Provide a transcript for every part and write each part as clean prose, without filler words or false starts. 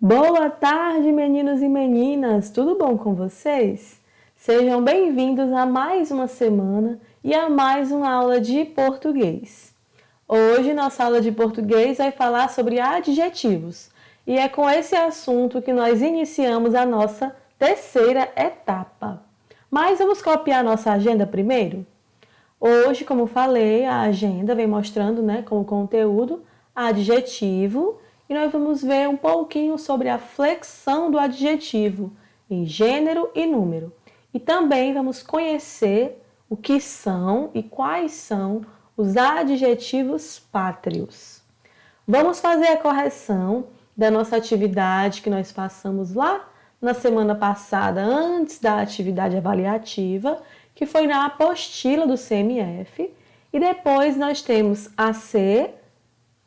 Boa tarde, meninos e meninas! Tudo bom com vocês? Sejam bem-vindos a mais uma semana e a mais uma aula de português. Hoje, nossa aula de português vai falar sobre adjetivos e é com esse assunto que nós iniciamos a nossa terceira etapa. Mas vamos copiar nossa agenda primeiro? Hoje, como falei, a agenda vem mostrando, como conteúdo, adjetivo, e nós vamos ver um pouquinho sobre a flexão do adjetivo em gênero e número. E também vamos conhecer o que são e quais são os adjetivos pátrios. Vamos fazer a correção da nossa atividade que nós passamos lá na semana passada, antes da atividade avaliativa, que foi na apostila do CMF. E depois nós temos a C,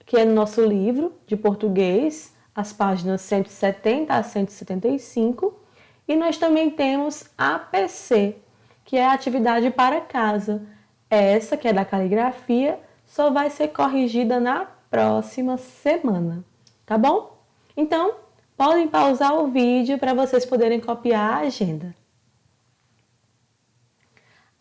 que é no nosso livro de português, as páginas 170 a 175. E nós também temos a PC, que é a atividade para casa. Essa, que é da caligrafia, só vai ser corrigida na próxima semana, tá bom? Então, podem pausar o vídeo para vocês poderem copiar a agenda.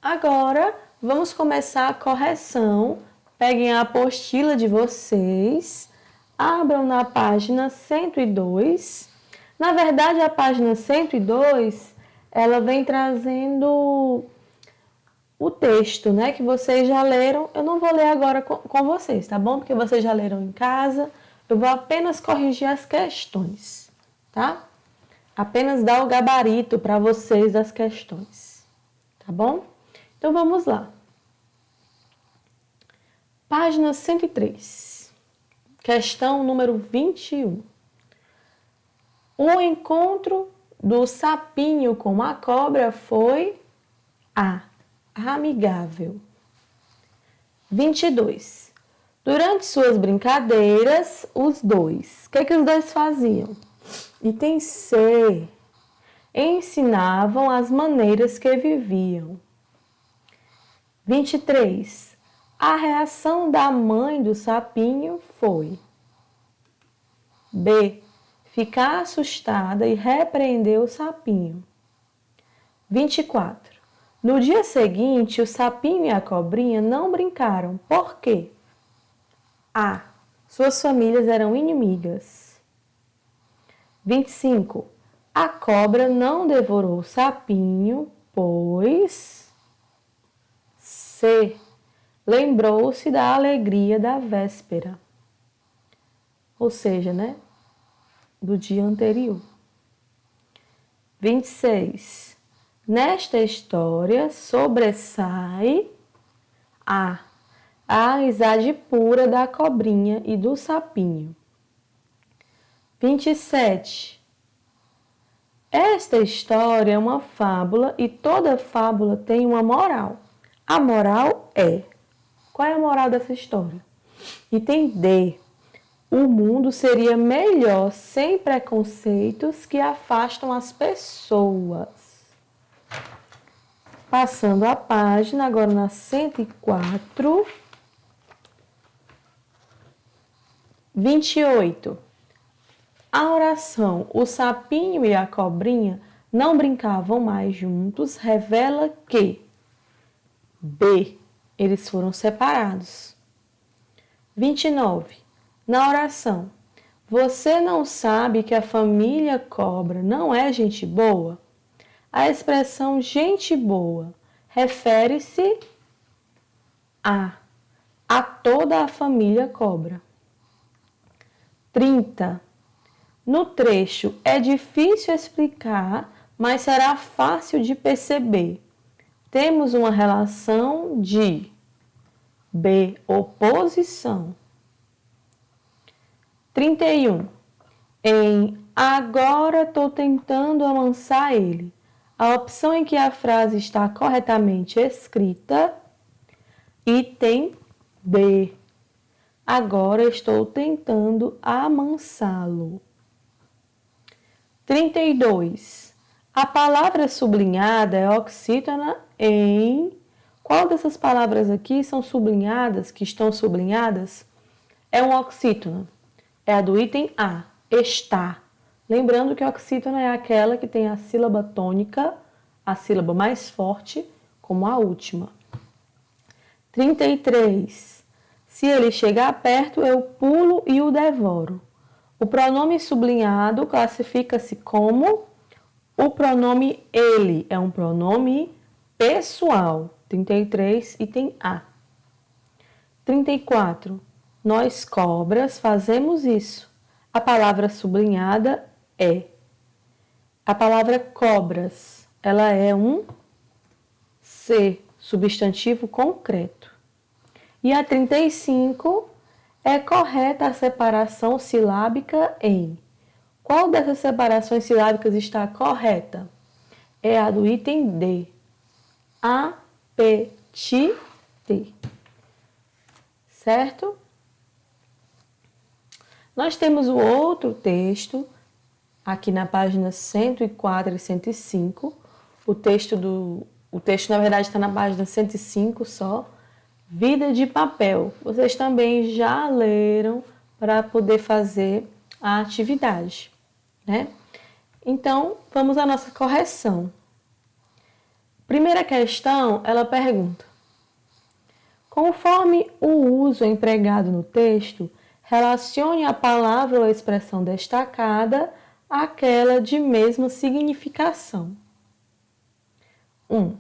Agora, vamos começar a correção. Peguem a apostila de vocês, abram na página 102. Na verdade, a página 102, ela vem trazendo o texto, que vocês já leram. Eu não vou ler agora com vocês, tá bom? Porque vocês já leram em casa. Eu vou apenas corrigir as questões, tá? Apenas dar o gabarito para vocês das questões, tá bom? Então, vamos lá. Página 103, questão número 21. O encontro do sapinho com a cobra foi amigável. 22. Durante suas brincadeiras, os dois. O que os dois faziam? Item C. Ensinavam as maneiras que viviam. 23. A reação da mãe do sapinho foi B. Ficar assustada e repreender o sapinho. 24. No dia seguinte, o sapinho e a cobrinha não brincaram. Por quê? A. Suas famílias eram inimigas. 25. A cobra não devorou o sapinho, pois C. Lembrou-se da alegria da véspera. Ou seja, do dia anterior. 26. Nesta história sobressai a amizade pura da cobrinha e do sapinho. 27. Esta história é uma fábula e toda fábula tem uma moral. A moral é... Qual é a moral dessa história? Item D. O mundo seria melhor sem preconceitos que afastam as pessoas. Passando a página, agora na 104. 28. A oração "O sapinho e a cobrinha não brincavam mais juntos" revela que B. Eles foram separados. 29. Na oração, você não sabe que a família cobra não é gente boa? A expressão gente boa refere-se a toda a família cobra. 30. No trecho, é difícil explicar, mas será fácil de perceber. Temos uma relação de B. Oposição. 31. Em agora estou tentando amansar ele. A opção em que a frase está corretamente escrita. Item B. Agora estou tentando amansá-lo. 32. A palavra sublinhada é oxítona em... Qual dessas palavras aqui são sublinhadas, que estão sublinhadas? É um oxítono. É a do item A, está. Lembrando que a oxítona é aquela que tem a sílaba tônica, a sílaba mais forte, como a última. 33. Se ele chegar perto, eu pulo e o devoro. O pronome sublinhado classifica-se como o pronome ele. É um pronome pessoal. 33 e tem a. 34. Nós cobras fazemos isso. A palavra sublinhada é. A palavra cobras, ela é um ser, substantivo concreto. E a 35 é correta a separação silábica em. Qual dessas separações silábicas está correta? É a do item D. Apetite. Certo? Nós temos o outro texto, aqui na página 104 e 105. O texto, na verdade, está na página 105 só. Vida de papel. Vocês também já leram para poder fazer a atividade, né? Então, vamos à nossa correção. Primeira questão, ela pergunta: conforme o uso empregado no texto, relacione a palavra ou a expressão destacada àquela de mesma significação. 1.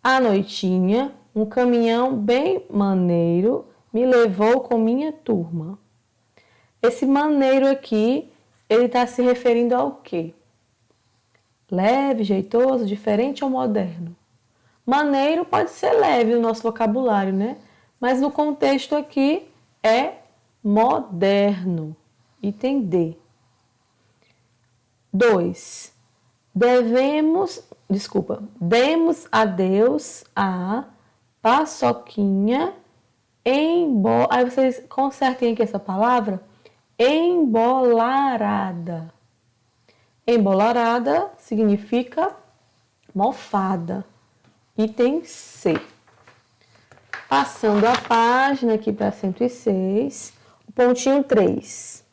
À noitinha, um caminhão bem maneiro me levou com minha turma. Esse maneiro aqui, ele está se referindo ao quê? Leve, jeitoso, diferente ou moderno? Maneiro pode ser leve no nosso vocabulário, né? Mas no contexto aqui é moderno. Item D. 2. Demos adeus a paçoquinha aí vocês consertem aqui essa palavra, embolarada. Embolarada significa mofada. Item C. Passando a página aqui para 106, o pontinho 3.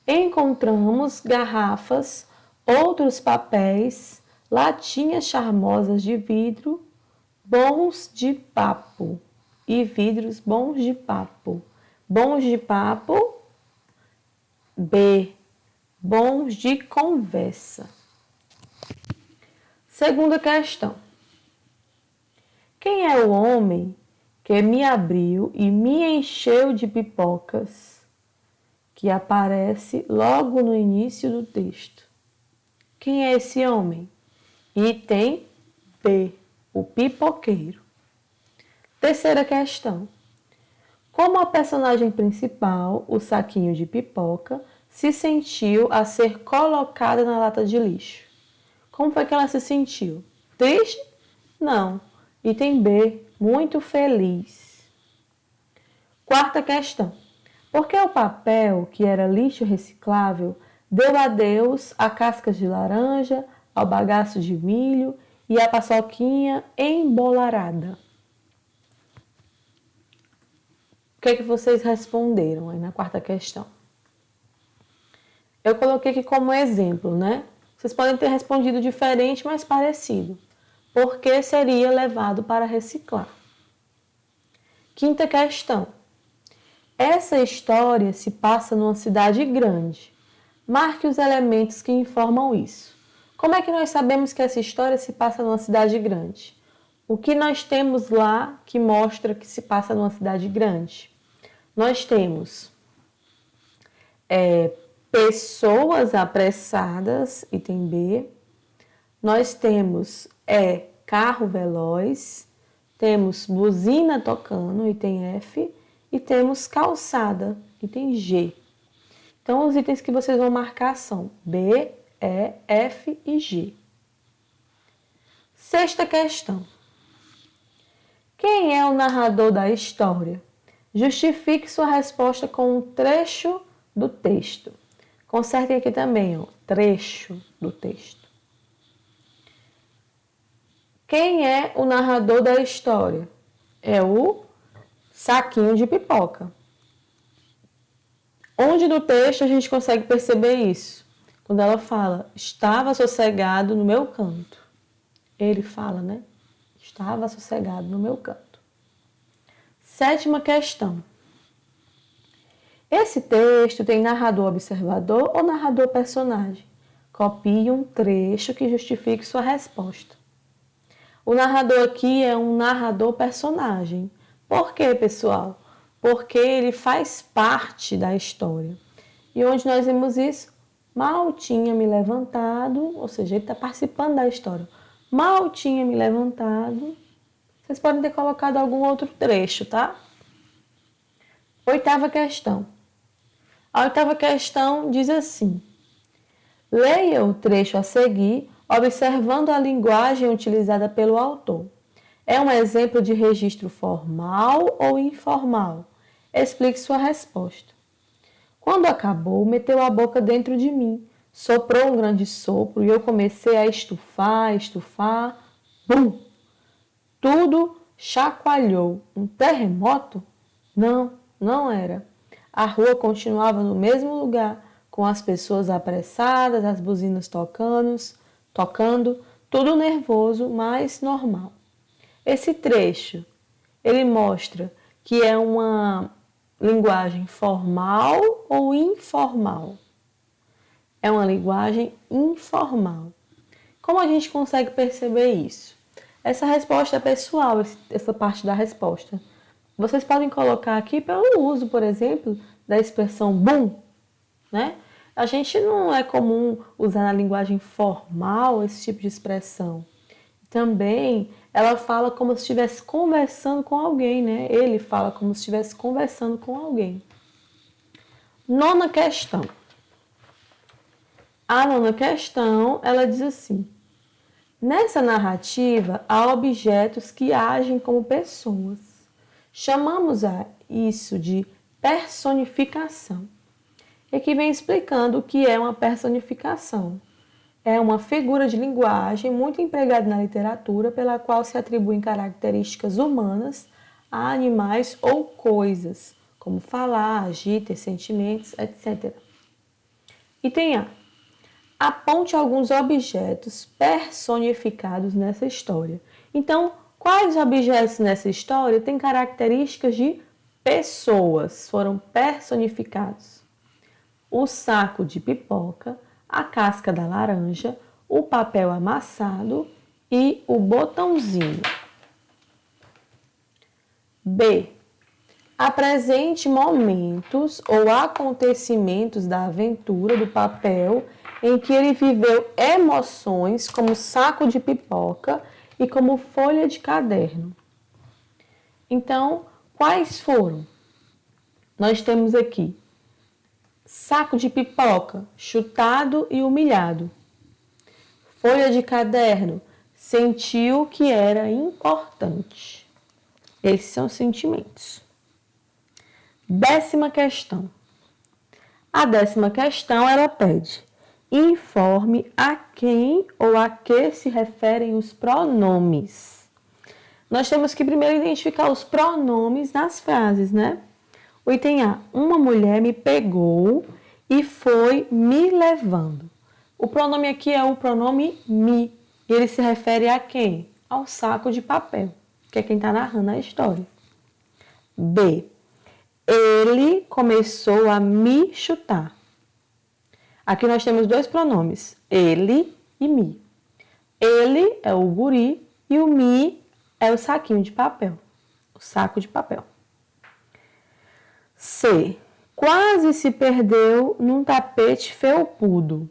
Encontramos garrafas, outros papéis, latinhas charmosas de vidro, bons de papo e vidros bons de papo. Bons de papo, B. Bons de conversa. Segunda questão. Quem é o homem que me abriu e me encheu de pipocas, que aparece logo no início do texto? Quem é esse homem? Item B, o pipoqueiro. Terceira questão. Como a personagem principal, o saquinho de pipoca, se sentiu a ser colocada na lata de lixo? Como foi que ela se sentiu? Triste? Não. Item B, muito feliz. Quarta questão. Por que o papel, que era lixo reciclável, deu adeus a cascas de laranja, ao bagaço de milho e à paçoquinha embolarada? O que é que vocês responderam aí na quarta questão? Eu coloquei aqui como exemplo, né? Vocês podem ter respondido diferente, mas parecido. Por que seria levado para reciclar? Quinta questão. Essa história se passa numa cidade grande. Marque os elementos que informam isso. Como é que nós sabemos que essa história se passa numa cidade grande? O que nós temos lá que mostra que se passa numa cidade grande? Nós temos pessoas apressadas, item B. Nós temos carro veloz. Temos buzina tocando, item F. E temos calçada, item G. Então, os itens que vocês vão marcar são B, E, F e G. Sexta questão. Quem é o narrador da história? Justifique sua resposta com um trecho do texto. Consertem aqui também, trecho do texto. Quem é o narrador da história? É o saquinho de pipoca. Onde no texto a gente consegue perceber isso? quando ela fala, estava sossegado no meu canto. Ele fala, né? Estava sossegado no meu canto. 7ª questão. Esse texto tem narrador observador ou narrador personagem? Copie um trecho que justifique sua resposta. O narrador aqui é um narrador personagem. Por quê, pessoal? Porque ele faz parte da história. E onde nós vemos isso? Mal tinha me levantado, ou seja, ele está participando da história. Mal tinha me levantado. Vocês podem ter colocado algum outro trecho, tá? 8ª questão. A 8ª questão diz assim: leia o trecho a seguir, observando a linguagem utilizada pelo autor. É um exemplo de registro formal ou informal? Explique sua resposta. Quando acabou, meteu a boca dentro de mim, soprou um grande sopro e eu comecei a estufar. Bum! Tudo chacoalhou. Um terremoto? Não, não era. A rua continuava no mesmo lugar, com as pessoas apressadas, as buzinas tocando, tudo nervoso, mas normal. Esse trecho, ele mostra que é uma linguagem formal ou informal? É uma linguagem informal. Como a gente consegue perceber isso? Essa resposta é pessoal, essa parte da resposta. Vocês podem colocar aqui pelo uso, por exemplo, da expressão bum, né? A gente não é comum usar na linguagem formal esse tipo de expressão. Também ela fala como se estivesse conversando com alguém, né? Ele fala como se estivesse conversando com alguém. 9ª questão. A 9ª questão, ela diz assim: nessa narrativa há objetos que agem como pessoas. Chamamos a isso de personificação. E aqui vem explicando o que é uma personificação. É uma figura de linguagem muito empregada na literatura pela qual se atribuem características humanas a animais ou coisas, como falar, agir, ter sentimentos, etc. Item A. Aponte alguns objetos personificados nessa história. Então, quais objetos nessa história têm características de pessoas, foram personificados? O saco de pipoca, a casca da laranja, o papel amassado e o botãozinho. B. Apresente momentos ou acontecimentos da aventura do papel em que ele viveu emoções como saco de pipoca e como folha de caderno. Então, quais foram? Nós temos aqui saco de pipoca, chutado e humilhado. Folha de caderno, sentiu que era importante. Esses são os sentimentos. 10ª questão. A 10ª questão, ela pede: informe a quem ou a que se referem os pronomes. Nós temos que primeiro identificar os pronomes nas frases, né? O item A, uma mulher me pegou e foi me levando. O pronome aqui é o pronome me. E ele se refere a quem? Ao saco de papel, que é quem está narrando a história. B, ele começou a me chutar. Aqui nós temos dois pronomes, ele e me. Ele é o guri e o me é o saquinho de papel, o saco de papel. C. Quase se perdeu num tapete felpudo.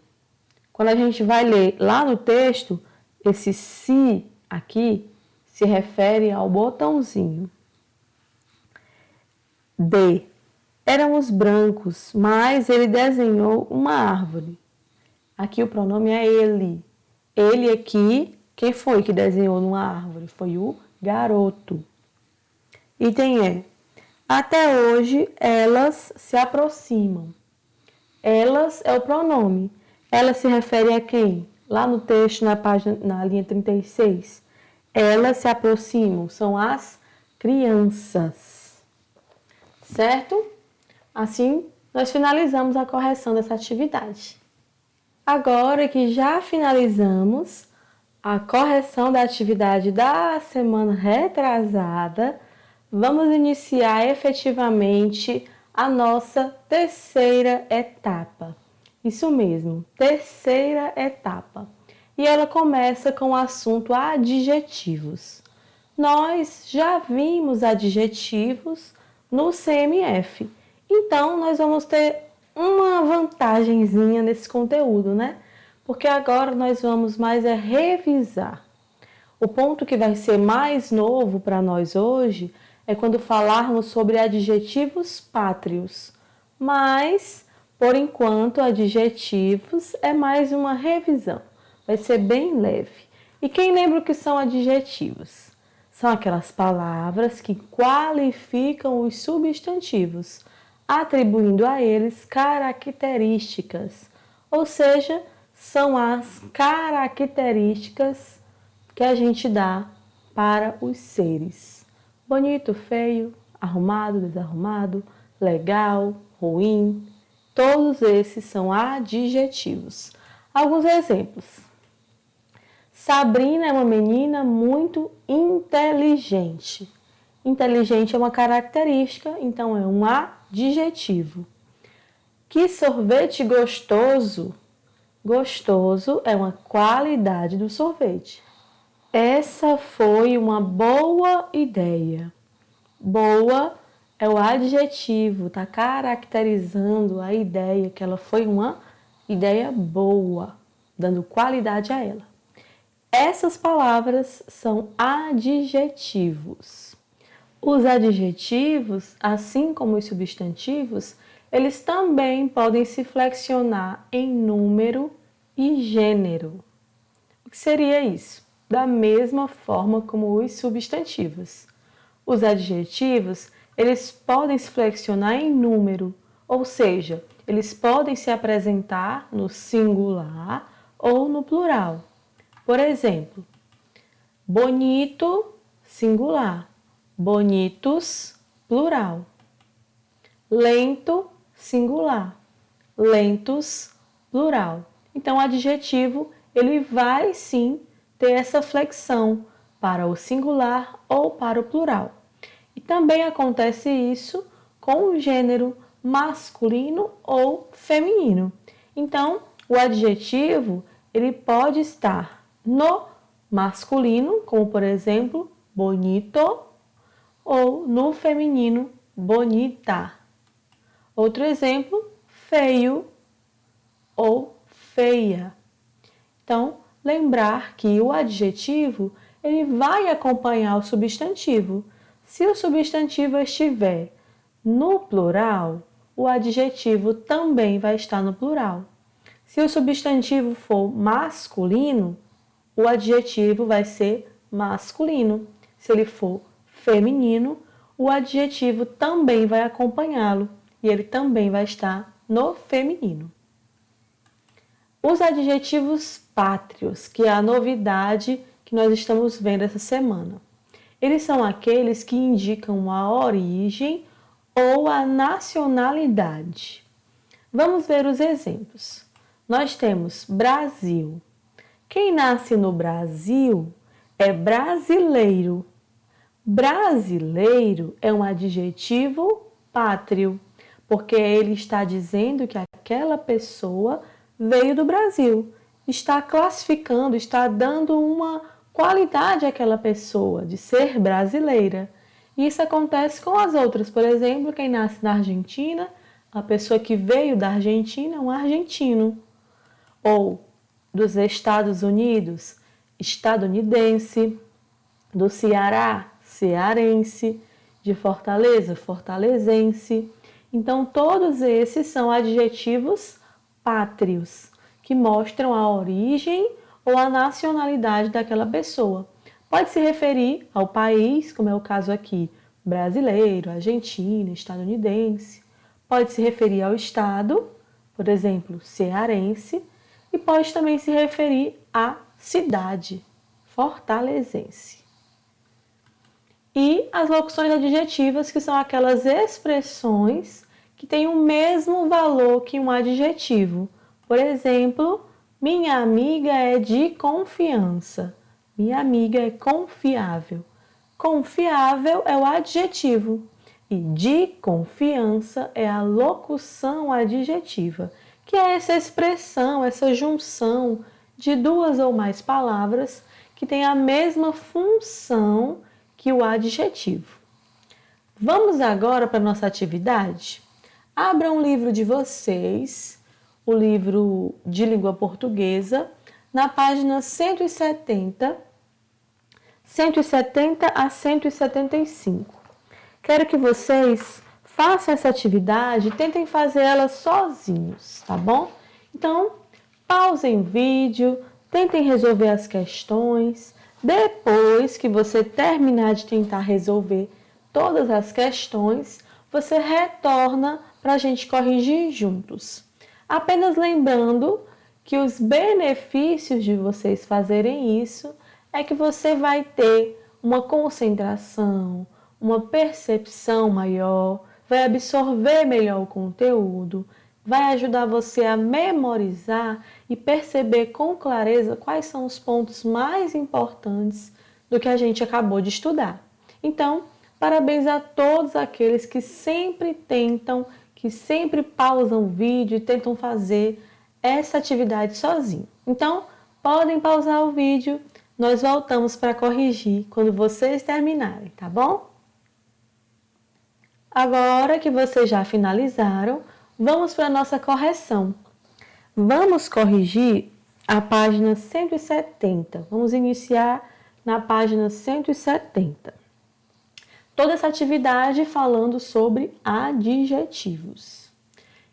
Quando a gente vai ler lá no texto, esse se aqui se refere ao botãozinho. D. Éramos brancos, mas ele desenhou uma árvore. Aqui o pronome é ele. Ele aqui, quem foi que desenhou numa árvore? Foi o garoto. Item E. Até hoje, elas se aproximam. Elas é o pronome. Elas se refere a quem? Lá no texto, na linha 36. Elas se aproximam, são as crianças. Certo? Assim, nós finalizamos a correção dessa atividade. Agora que já finalizamos a correção da atividade da semana retrasada, vamos iniciar efetivamente a nossa terceira etapa. Isso mesmo, terceira etapa. E ela começa com o assunto adjetivos. Nós já vimos adjetivos no CMF, então nós vamos ter uma vantagenzinha nesse conteúdo, né? Porque agora nós vamos mais revisar. O ponto que vai ser mais novo para nós hoje é quando falarmos sobre adjetivos pátrios. Mas, por enquanto, adjetivos é mais uma revisão. Vai ser bem leve. E quem lembra o que são adjetivos? São aquelas palavras que qualificam os substantivos, atribuindo a eles características, ou seja, são as características que a gente dá para os seres. Bonito, feio, arrumado, desarrumado, legal, ruim, todos esses são adjetivos. Alguns exemplos. Sabrina é uma menina muito inteligente. Inteligente é uma característica, então é um adjetivo. Que sorvete gostoso! Gostoso é uma qualidade do sorvete. Essa foi uma boa ideia. Boa é o adjetivo, está caracterizando a ideia, que ela foi uma ideia boa, dando qualidade a ela. Essas palavras são adjetivos. Os adjetivos, assim como os substantivos, eles também podem se flexionar em número e gênero. O que seria isso? Da mesma forma como os substantivos. Os adjetivos, eles podem se flexionar em número, ou seja, eles podem se apresentar no singular ou no plural. Por exemplo, bonito, singular, bonitos, plural. Lento, singular, lentos, plural. Então, o adjetivo, ele vai sim ter essa flexão para o singular ou para o plural. E também acontece isso com o gênero masculino ou feminino. Então, o adjetivo, ele pode estar no masculino, como por exemplo, bonito, ou no feminino, bonita. Outro exemplo, feio ou feia. Então, lembrar que o adjetivo, ele vai acompanhar o substantivo. Se o substantivo estiver no plural, o adjetivo também vai estar no plural. Se o substantivo for masculino, o adjetivo vai ser masculino. Se ele for feminino, o adjetivo também vai acompanhá-lo e ele também vai estar no feminino. Os adjetivos pátrios, que é a novidade que nós estamos vendo essa semana. Eles são aqueles que indicam a origem ou a nacionalidade. Vamos ver os exemplos. Nós temos Brasil. Quem nasce no Brasil é brasileiro. Brasileiro é um adjetivo pátrio, porque ele está dizendo que aquela pessoa veio do Brasil. Está classificando, está dando uma qualidade àquela pessoa de ser brasileira. E isso acontece com as outras. Por exemplo, quem nasce na Argentina, a pessoa que veio da Argentina é um argentino. Ou dos Estados Unidos, estadunidense. Do Ceará, cearense. De Fortaleza, fortalezense. Então, todos esses são adjetivos pátrios, que mostram a origem ou a nacionalidade daquela pessoa. Pode se referir ao país, como é o caso aqui, brasileiro, argentino, estadunidense. Pode se referir ao estado, por exemplo, cearense. E pode também se referir à cidade, fortalezense. E as locuções adjetivas, que são aquelas expressões que têm o mesmo valor que um adjetivo. Por exemplo, Minha amiga é de confiança. Minha amiga é confiável. Confiável é o adjetivo e de confiança é a locução adjetiva, que é essa expressão, essa junção de duas ou mais palavras que tem a mesma função que o adjetivo. Vamos agora para a nossa atividade? Abra um livro de vocês, o livro de língua portuguesa, na página 170 a 175. Quero que vocês façam essa atividade e tentem fazer ela sozinhos, tá bom? Então, pausem o vídeo, tentem resolver as questões. Depois que você terminar de tentar resolver todas as questões, você retorna para a gente corrigir juntos. Apenas lembrando que os benefícios de vocês fazerem isso é que você vai ter uma concentração, uma percepção maior, vai absorver melhor o conteúdo, vai ajudar você a memorizar e perceber com clareza quais são os pontos mais importantes do que a gente acabou de estudar. Então, parabéns a todos aqueles que sempre tentam, que sempre pausam o vídeo e tentam fazer essa atividade sozinho. Então, podem pausar o vídeo, nós voltamos para corrigir quando vocês terminarem, tá bom? Agora que vocês já finalizaram, vamos para a nossa correção. Vamos corrigir a página 170. Vamos iniciar na página 170. Toda essa atividade falando sobre adjetivos.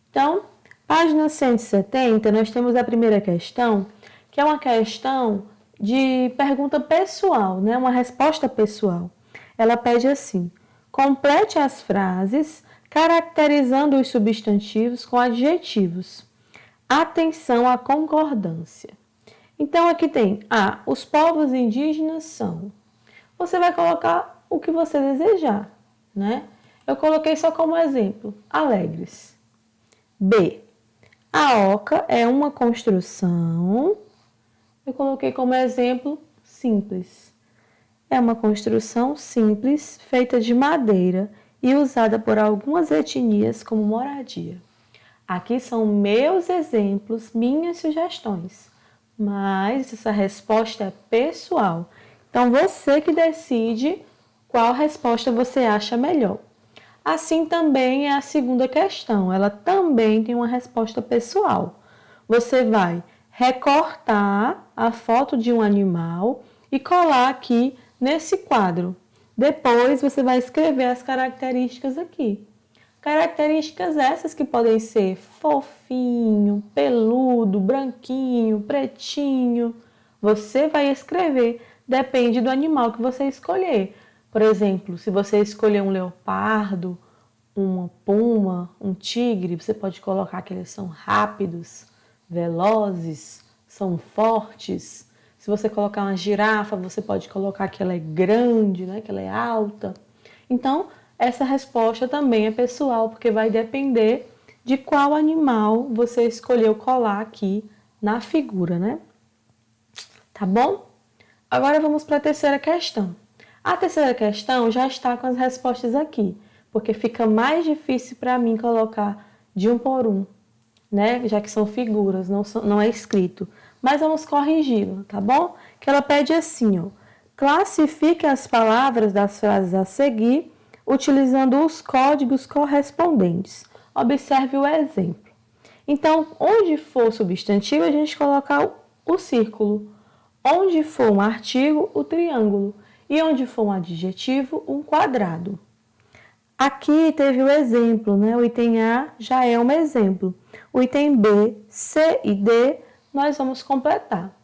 Então, página 170, nós temos a primeira questão, que é uma questão de pergunta pessoal, né? Uma resposta pessoal. Ela pede assim: complete as frases caracterizando os substantivos com adjetivos. Atenção à concordância. Então, aqui tem os povos indígenas são. Você vai colocar o que você desejar, né? Eu coloquei só como exemplo, alegres. B. A oca é uma construção. Eu coloquei como exemplo simples. É uma construção simples, feita de madeira e usada por algumas etnias como moradia. Aqui são meus exemplos, minhas sugestões, mas essa resposta é pessoal. Então, você que decide qual resposta você acha melhor. Assim também é a segunda questão, ela também tem uma resposta pessoal. Você vai recortar a foto de um animal e colar aqui nesse quadro. Depois você vai escrever as características aqui. Características essas que podem ser fofinho, peludo, branquinho, pretinho. Você vai escrever, depende do animal que você escolher. Por exemplo, se você escolher um leopardo, uma puma, um tigre, você pode colocar que eles são rápidos, velozes, são fortes. Se você colocar uma girafa, você pode colocar que ela é grande, né? Que ela é alta. Então, essa resposta também é pessoal, porque vai depender de qual animal você escolheu colar aqui na figura, né? Tá bom? Agora vamos para a terceira questão. A terceira questão já está com as respostas aqui, porque fica mais difícil para mim colocar de um por um, né? Já que são figuras, não é escrito. Mas vamos corrigi-la, tá bom? Que ela pede assim, ó. Classifique as palavras das frases a seguir utilizando os códigos correspondentes. Observe o exemplo. Então, onde for substantivo, a gente coloca o círculo. Onde for um artigo, o triângulo. E onde for um adjetivo, um quadrado. Aqui teve o exemplo, né? O item A já é um exemplo. O item B, C e D, nós vamos completar.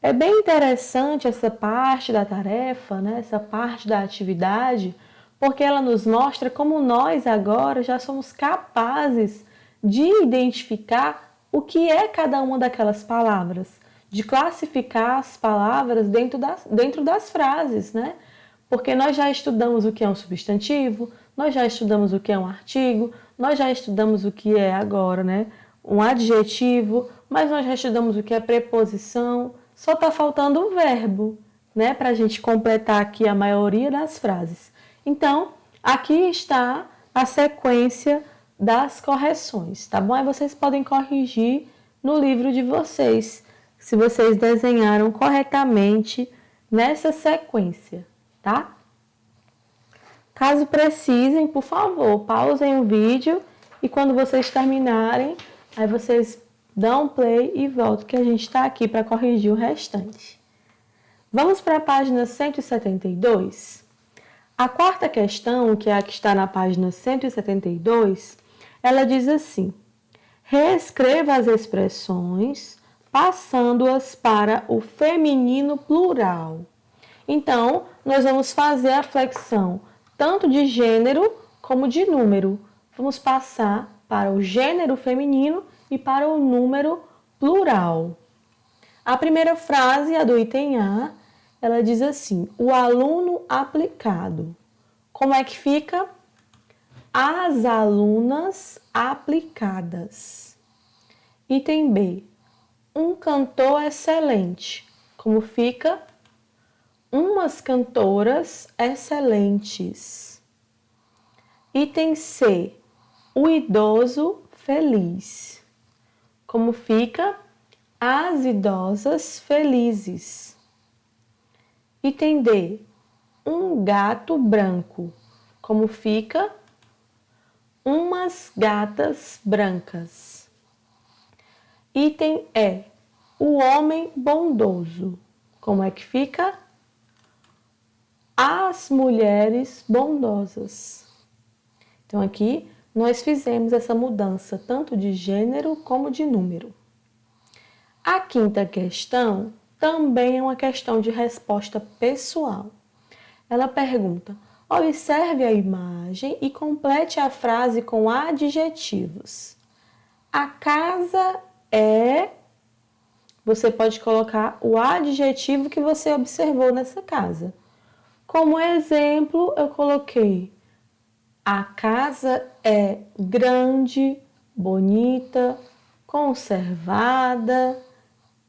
É bem interessante essa parte da tarefa, né? Essa parte da atividade, porque ela nos mostra como nós agora já somos capazes de identificar o que é cada uma daquelas palavras, de classificar as palavras dentro das frases, né? Porque nós já estudamos o que é um substantivo, nós já estudamos o que é um artigo, nós já estudamos o que é agora, né? Um adjetivo, mas nós já estudamos o que é preposição, só está faltando o verbo, né? Para a gente completar aqui a maioria das frases. Então, aqui está a sequência das correções, tá bom? Aí vocês podem corrigir no livro de vocês, se vocês desenharam corretamente nessa sequência, tá? Caso precisem, por favor, pausem o vídeo e quando vocês terminarem, aí vocês dão play e voltam que a gente está aqui para corrigir o restante. Vamos para a página 172? A quarta questão, que é a que está na página 172, ela diz assim: reescreva as expressões passando-as para o feminino plural. Então, nós vamos fazer a flexão tanto de gênero como de número. Vamos passar para o gênero feminino e para o número plural. A primeira frase, a do item A, ela diz assim: o aluno aplicado. Como é que fica? As alunas aplicadas. Item B, um cantor excelente. Como fica? Umas cantoras excelentes. Item C, o idoso feliz. Como fica? As idosas felizes. Item D, um gato branco. Como fica? Umas gatas brancas. Item E, o homem bondoso. Como é que fica? As mulheres bondosas. Então, aqui nós fizemos essa mudança tanto de gênero como de número. A quinta questão também é uma questão de resposta pessoal. Ela pergunta: observe a imagem e complete a frase com adjetivos. A casa é... Você pode colocar o adjetivo que você observou nessa casa. Como exemplo, eu coloquei: a casa é grande, bonita, conservada.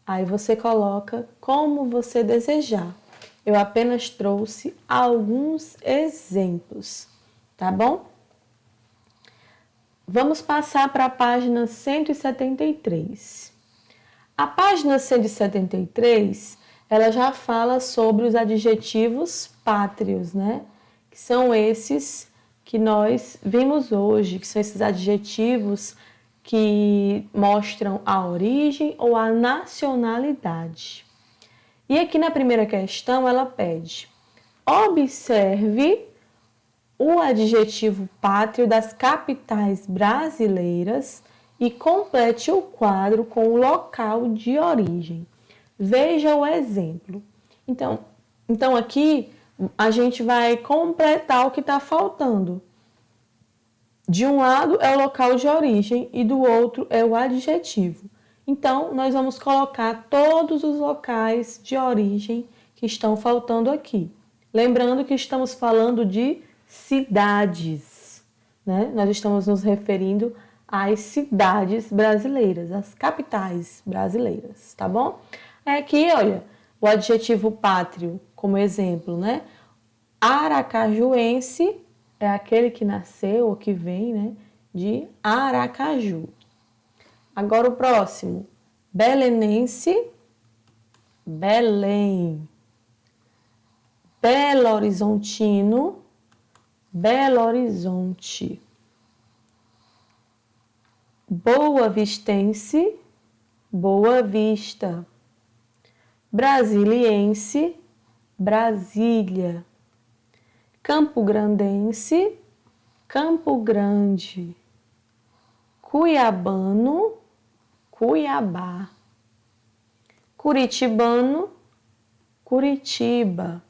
Aí você coloca como você desejar. Eu apenas trouxe alguns exemplos, tá bom? Vamos passar para a página 173. A página 173, ela já fala sobre os adjetivos pátrios, né? Que são esses que nós vimos hoje, que são esses adjetivos que mostram a origem ou a nacionalidade. E aqui na primeira questão ela pede: observe o adjetivo pátrio das capitais brasileiras e complete o quadro com o local de origem. Veja o exemplo. Então aqui a gente vai completar o que está faltando. De um lado é o local de origem e do outro é o adjetivo. Então, nós vamos colocar todos os locais de origem que estão faltando aqui. Lembrando que estamos falando de cidades, né? Nós estamos nos referindo às cidades brasileiras, às capitais brasileiras, tá bom? Aqui, olha, o adjetivo pátrio como exemplo, né? Aracajuense é aquele que nasceu ou que vem, né, de Aracaju. Agora o próximo, belenense, Belém. Belo Horizontino, Belo Horizonte. Boa Vistense, Boa Vista. Brasiliense, Brasília. Campo Grandense, Campo Grande. Cuiabano, Cuiabá. Curitibano, Curitiba.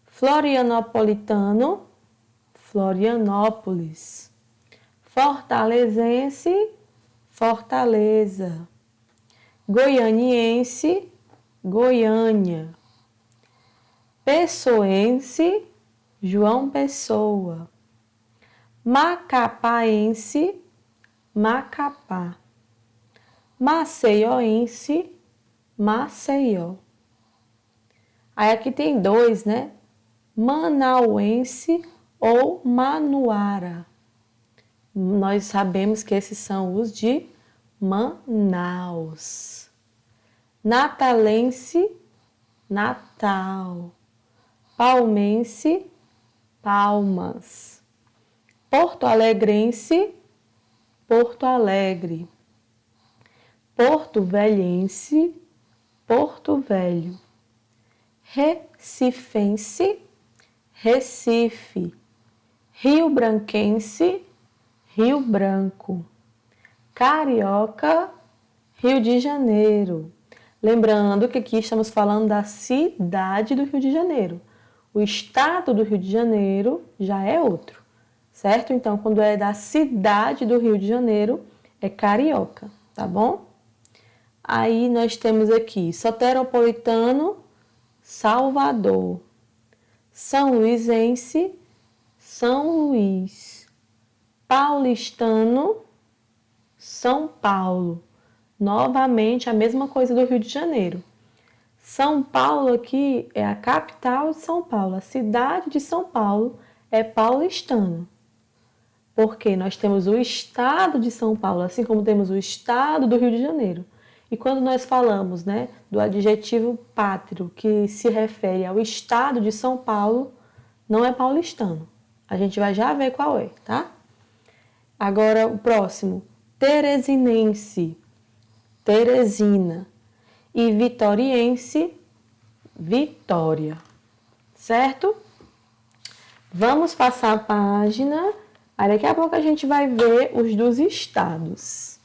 Florianopolitano, Florianópolis. Fortalezense, Fortaleza. Goianiense, Goiânia. Pessoense, João Pessoa. Macapaense, Macapá. maceioense, Maceió. Aí aqui tem dois, né? Manauense ou Manuara. Nós sabemos que esses são os de Manaus. Natalense, Natal. Palmense, Palmas. Porto Alegrense, Porto Alegre. Porto Velhense, Porto Velho. Recifense, Recife. Rio Branquense, Rio Branco. Carioca, Rio de Janeiro. Lembrando que aqui estamos falando da cidade do Rio de Janeiro. O estado do Rio de Janeiro já é outro, certo? Então, quando é da cidade do Rio de Janeiro, é carioca, tá bom? Aí nós temos aqui soteropolitano, Salvador. São Luizense, São Luís. Paulistano, São Paulo. Novamente, a mesma coisa do Rio de Janeiro. São Paulo aqui é a capital de São Paulo. A cidade de São Paulo é paulistano. Porque nós temos o estado de São Paulo, assim como temos o estado do Rio de Janeiro. E quando nós falamos, né, do adjetivo pátrio, que se refere ao estado de São Paulo, não é paulistano. A gente vai já ver qual é, tá? Agora, o próximo, teresinense, Teresina. E vitoriense, Vitória. Certo? Vamos passar a página. Aí daqui a pouco a gente vai ver os dos estados.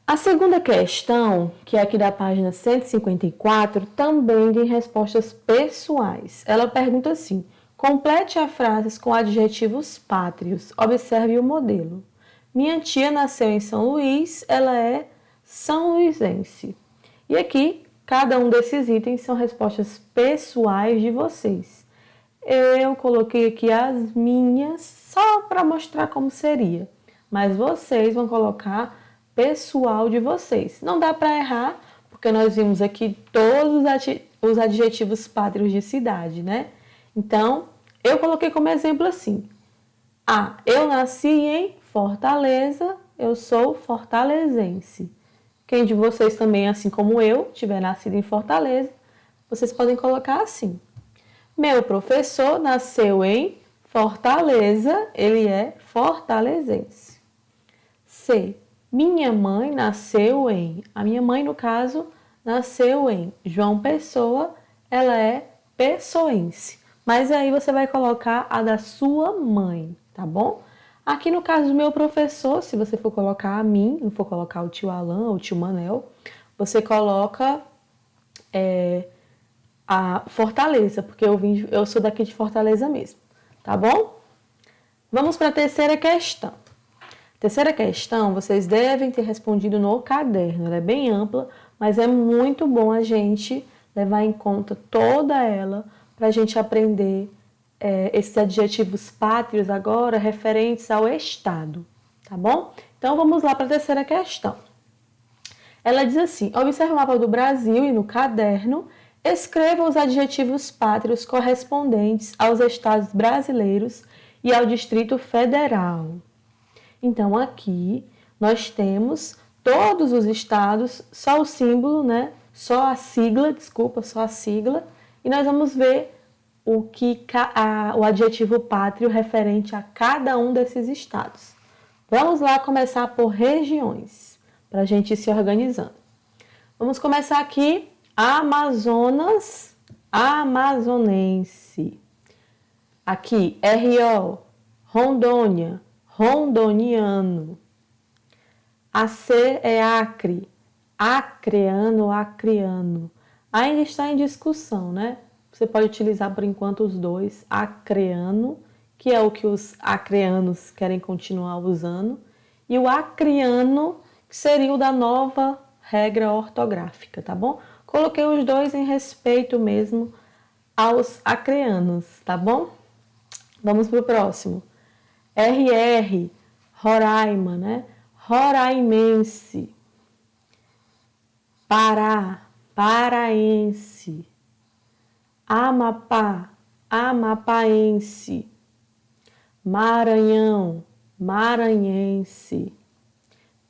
A segunda questão, que é aqui da página 154, também tem respostas pessoais. Ela pergunta assim: complete as frases com adjetivos pátrios. Observe o modelo. Minha tia nasceu em São Luís, ela é são luizense. E aqui, cada um desses itens são respostas pessoais de vocês. Eu coloquei aqui as minhas só para mostrar como seria, mas vocês vão colocar pessoal de vocês. Não dá para errar, porque nós vimos aqui todos os adjetivos pátrios de cidade, né? Então, eu coloquei como exemplo assim: eu nasci em Fortaleza, eu sou fortalezense. Quem de vocês também, assim como eu, tiver nascido em Fortaleza, vocês podem colocar assim: meu professor nasceu em Fortaleza, ele é fortalezense. C. Minha mãe nasceu em... A minha mãe, no caso, nasceu em João Pessoa, ela é pessoense. Mas aí você vai colocar a da sua mãe, tá bom? Aqui no caso do meu professor, se você for colocar a mim, não for colocar o tio Alan ou o tio Manel, você coloca a Fortaleza, porque eu sou daqui de Fortaleza mesmo, tá bom? Vamos para a terceira questão. Terceira questão, vocês devem ter respondido no caderno. Ela é bem ampla, mas é muito bom a gente levar em conta toda ela para a gente aprender esses adjetivos pátrios agora referentes ao estado, tá bom? Então, vamos lá para a terceira questão. Ela diz assim: observe o mapa do Brasil e no caderno escreva os adjetivos pátrios correspondentes aos estados brasileiros e ao Distrito Federal. Então, aqui nós temos todos os estados, só o símbolo, né? Só a sigla, e nós vamos ver o adjetivo pátrio referente a cada um desses estados. Vamos lá começar por regiões, para a gente ir se organizando. Vamos começar aqui, Amazonas, amazonense. Aqui, RO, Rondônia, rondoniano. AC é Acre, acreano, acreano. Ainda está em discussão, né? Você pode utilizar por enquanto os dois, acreano, que é o que os acreanos querem continuar usando, e o acriano, que seria o da nova regra ortográfica, tá bom? Coloquei os dois em respeito mesmo aos acreanos, tá bom? Vamos para o próximo. RR, Roraima, né? roraimense, Pará, paraense, Amapá, amapaense, Maranhão, maranhense,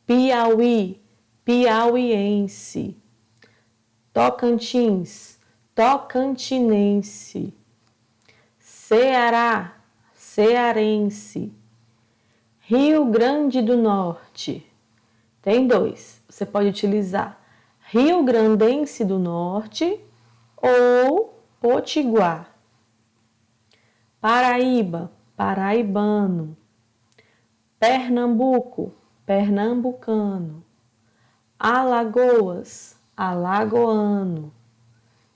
Piauí, piauiense, Tocantins, tocantinense, Ceará, cearense, Rio Grande do Norte. Tem dois, você pode utilizar Rio Grandense do Norte ou Potiguar. Paraíba, paraibano. Pernambuco, pernambucano. Alagoas, alagoano.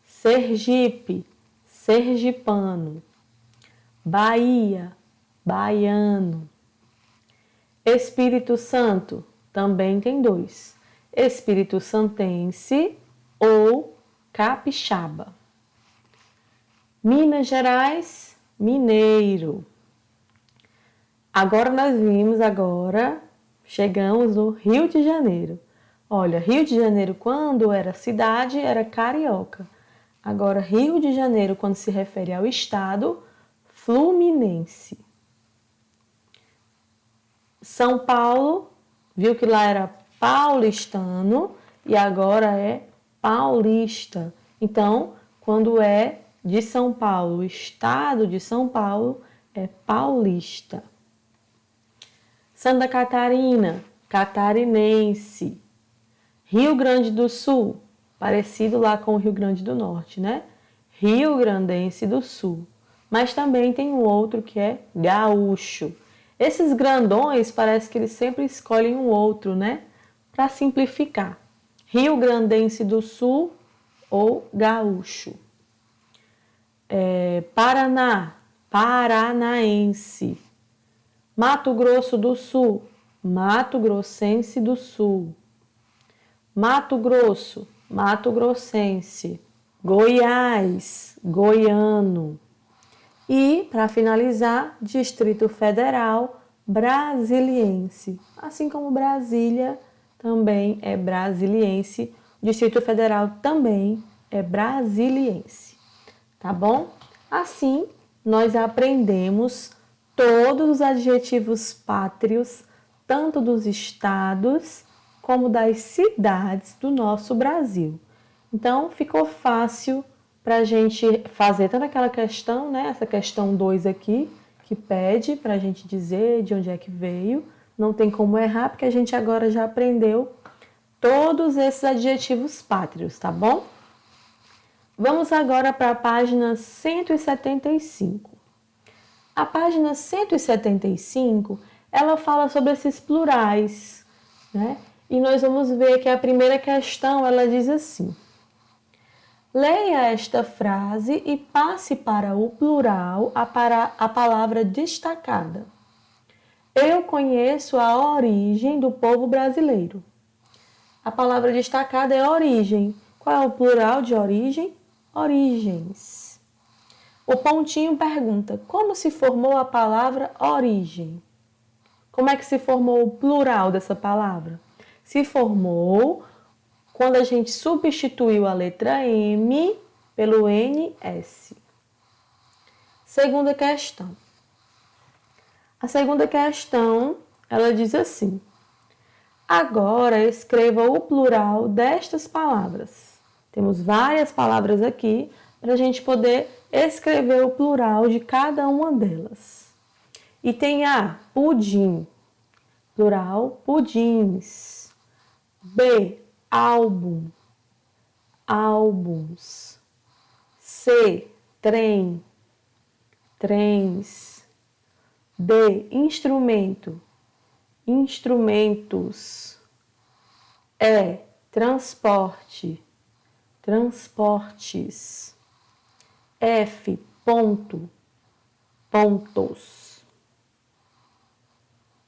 Sergipe, sergipano. Bahia, baiano. Espírito Santo, também tem dois. Espírito Santense ou capixaba. Minas Gerais, mineiro. Agora chegamos no Rio de Janeiro. Olha, Rio de Janeiro, quando era cidade, era carioca. Agora, Rio de Janeiro, quando se refere ao estado, fluminense. São Paulo, viu que lá era paulistano e agora é paulista. Então, quando é de São Paulo, o estado de São Paulo é paulista. Santa Catarina, catarinense. Rio Grande do Sul, parecido lá com o Rio Grande do Norte, né? Rio Grandense do Sul. Mas também tem um outro que é gaúcho. Esses grandões parece que eles sempre escolhem um outro, né? Para simplificar. Rio Grandense do Sul ou gaúcho. Paraná, paranaense. Mato Grosso do Sul, Mato Grossense do Sul. Mato Grosso, Mato Grossense. Goiás, goiano. E, para finalizar, Distrito Federal, brasiliense. Assim como Brasília também é brasiliense, o Distrito Federal também é brasiliense. Tá bom? Assim, nós aprendemos todos os adjetivos pátrios, tanto dos estados como das cidades do nosso Brasil. Então, ficou fácil para a gente fazer toda aquela questão, né? Essa questão 2 aqui, que pede para a gente dizer de onde é que veio. Não tem como errar, porque a gente agora já aprendeu todos esses adjetivos pátrios, tá bom? Vamos agora para a página 175. A página 175, ela fala sobre esses plurais, né? E nós vamos ver que a primeira questão, ela diz assim: leia esta frase e passe para o plural a palavra destacada. Eu conheço a origem do povo brasileiro. A palavra destacada é origem. Qual é o plural de origem? Origens. O pontinho pergunta: como se formou a palavra origem? Como é que se formou o plural dessa palavra? Se formou quando a gente substituiu a letra M pelo NS. Segunda questão. A segunda questão, ela diz assim: agora escreva o plural destas palavras. Temos várias palavras aqui para a gente poder escrever o plural de cada uma delas. E tem A, pudim, plural, pudins. B, álbum, álbuns. C, trem, trens. D, instrumento, instrumentos. E, transporte, transportes. F, ponto, pontos.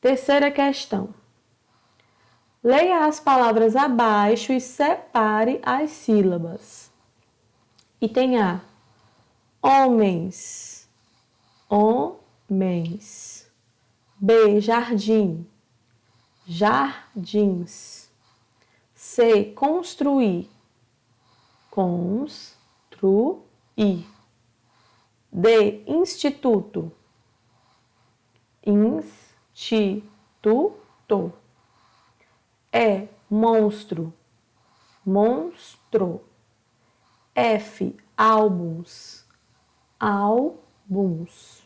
Terceira questão. Leia as palavras abaixo e separe as sílabas. E tem A, homens, homens. B, jardim, jardins. C, construir, construir. D, instituto, instituto. E, monstro, monstro. F, álbuns, álbuns.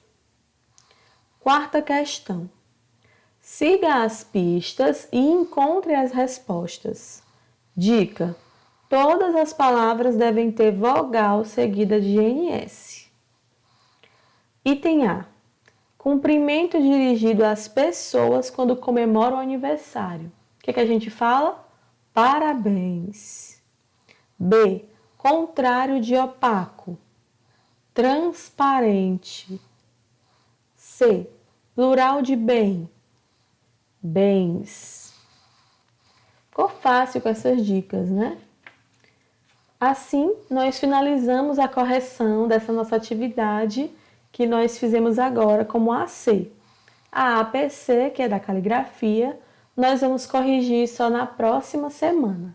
Quarta questão. Siga as pistas e encontre as respostas. Dica: todas as palavras devem ter vogal seguida de NS. Item A. Cumprimento dirigido às pessoas quando comemoram o aniversário. O que a gente fala? Parabéns. B. Contrário de opaco. Transparente. C. Plural de bem. Bens. Ficou fácil com essas dicas, né? Assim, nós finalizamos a correção dessa nossa atividade que nós fizemos agora como AC. A APC, que é da caligrafia, nós vamos corrigir só na próxima semana.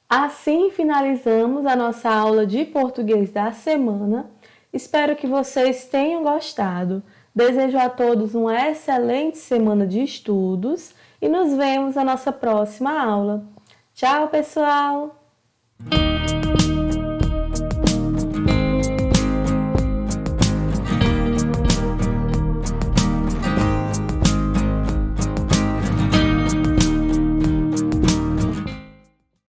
Assim finalizamos a nossa aula de português da semana. Espero que vocês tenham gostado. Desejo a todos uma excelente semana de estudos e nos vemos na nossa próxima aula. Tchau, pessoal!